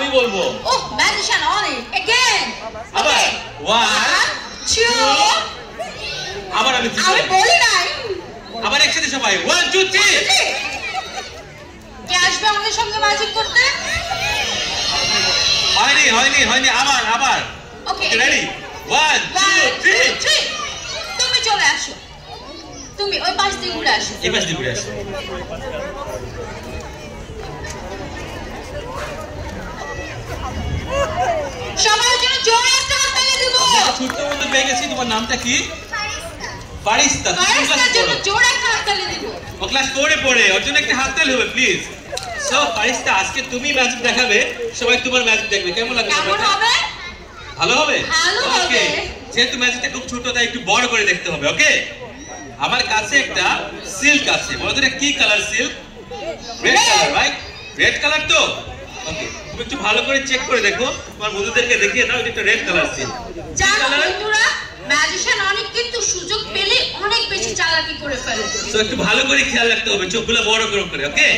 আমি বলবো। ও ম্যাজিশিয়ান অনি अगेन আবার 1 2 আবার আমি বলি নাই। আবার একসাথে সবাই 1 2 3 কে আসবে আমাদের সঙ্গে ম্যাজিক করতে? হয়নি আবার ওকে রেডি 1 2 3 তুমি চলে আসো, তুমি ওই পাশ দিয়ে ঘুরে আসো। এই পাশ দিয়ে ঘুরে আসো। সবার জন্য জোরে একটা হাততালি দিব। ছোট্ট বন্ধু পেয়ে গেছি। তোমার নামটা কি? ফারিস্তা। ফারিস্তার জন্য জোরে একটা হাততালি দিব। ও ক্লাস 4 এ পড়ে, ওর জন্য একটা হাততালি হবে প্লিজ। সো ফারিস্তা, আজকে তুমি ম্যাজিক দেখাবে, সবাই তোমার ম্যাজিক দেখবে। কেমন লাগবে? কেমন হবে? ভালো হবে? ভালো হবে। যেহেতু ম্যাজিকটা খুব ছোট, তাই একটু বড় করে দেখতে হবে। ওকে, আমার কাছে একটা সিল্ক আছে। বলো তো এটা কি colour silk? Red colour, right? Red colour তো? ওকে, তুমি একটু ভালো করে চেক করে দেখো, তোমার বন্ধুদেরকে দেখিয়ে দাও এটা একটা রেড কালার সিল্ক। জানো বন্ধুরা, ম্যাজিশিয়ান অনেক কিন্তু সুযোগ পেলে অনেক বেশি চালাকি করে ফেলে। সো একটু ভালো করে খেয়াল রাখতে হবে, চোখগুলো বড় করে। ওকে,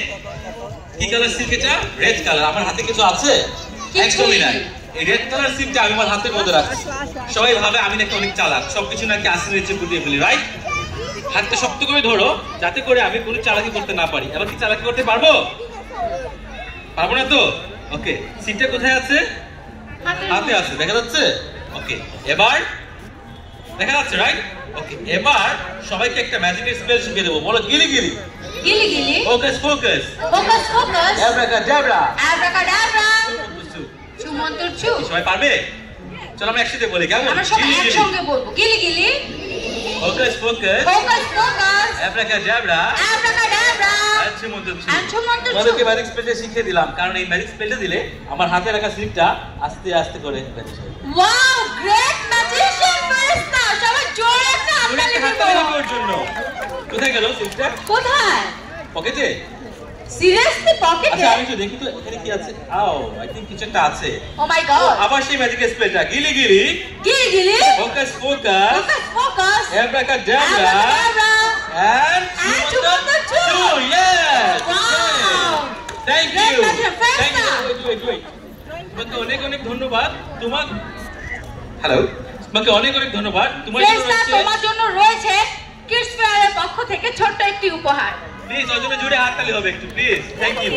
কি কালার সিল্ক এটা? Red colour. আমার হাতে কিছু আছে? একদমই নাই। এই রেড কালার সিল্কটা আমি আমার হাতের মধ্যে রাখছি। সবাই ভাবে আমি নাকি অনেক চালাক, সবকিছু নাকি আসলে নিচে গুটিয়ে ফেলি, রাইট? হাতটা শক্ত করে ধরো, যাতে করে আমি কোনো চালাকি করতে না পারি। এবার কি চালাকি করতে পারবো? পারবো না তো? ওকে, সিলটা কোথায় আছে? হাতে আছে, দেখা যাচ্ছে? ওকে, এবার দেখা যাচ্ছে, রাইট? ওকে, এবার সবাইকে একটা ম্যাজিকের স্পেল শিখিয়ে দেবো। বলো গিলি গিলি। গিলি গিলি। Focus focus. Focus focus. Abracadabra. Abracadabra. সুমন্তর চু। সবাই পারবে? চলো আমরা একসাথে বলি, কেমন? আমরা সবাই একসঙ্গে বলবো। গিলি গিলি। Focus focus. Focus focus. Abracadabra. Abracadabra. সুমন্তর চু। সুমন্তর চু। তোমাদেরকে ম্যাজিক স্পেলটা শিখিয়ে দিলাম, কারণ এই ম্যাজিক স্পেলটা দিলে আমার হাতে রাখা স্লিপটা আস্তে আস্তে করে ম্যাজিক হবে। ওয়াও, গ্রেট ম্যাজিশিয়ান ফারিস্তা। সবাই জোরে একটা হাততালি দিব ওর জন্য। কোথায় গেল স্লিপটা? কোথায়? পকেটে? সিরিয়াসলি পকেটে? আচ্ছা আমি একটু দেখি তো এখানে কি আছে। আও, আই থিংক কিছু একটা আছে। Oh my God. আবার সেই ম্যাজিক স্পেলটা গিলি গিলি। গিলি গিলি। Focus focus. Focus focus. Abracadabra. And সুমন্তর চু। Yes. Wow. Thank you. Thank you. Wait. তোমাকে অনেক অনেক ধন্যবাদ। হ্যালো, তোমাকে অনেক অনেক ধন্যবাদ। তোমার জন্য রয়েছে কিডস ফেয়ারের পক্ষ থেকে ছোট্ট একটি উপহার। প্লিজ ওর জন্য জোরে হাততালি হবে একটু, প্লিজ। Thank you.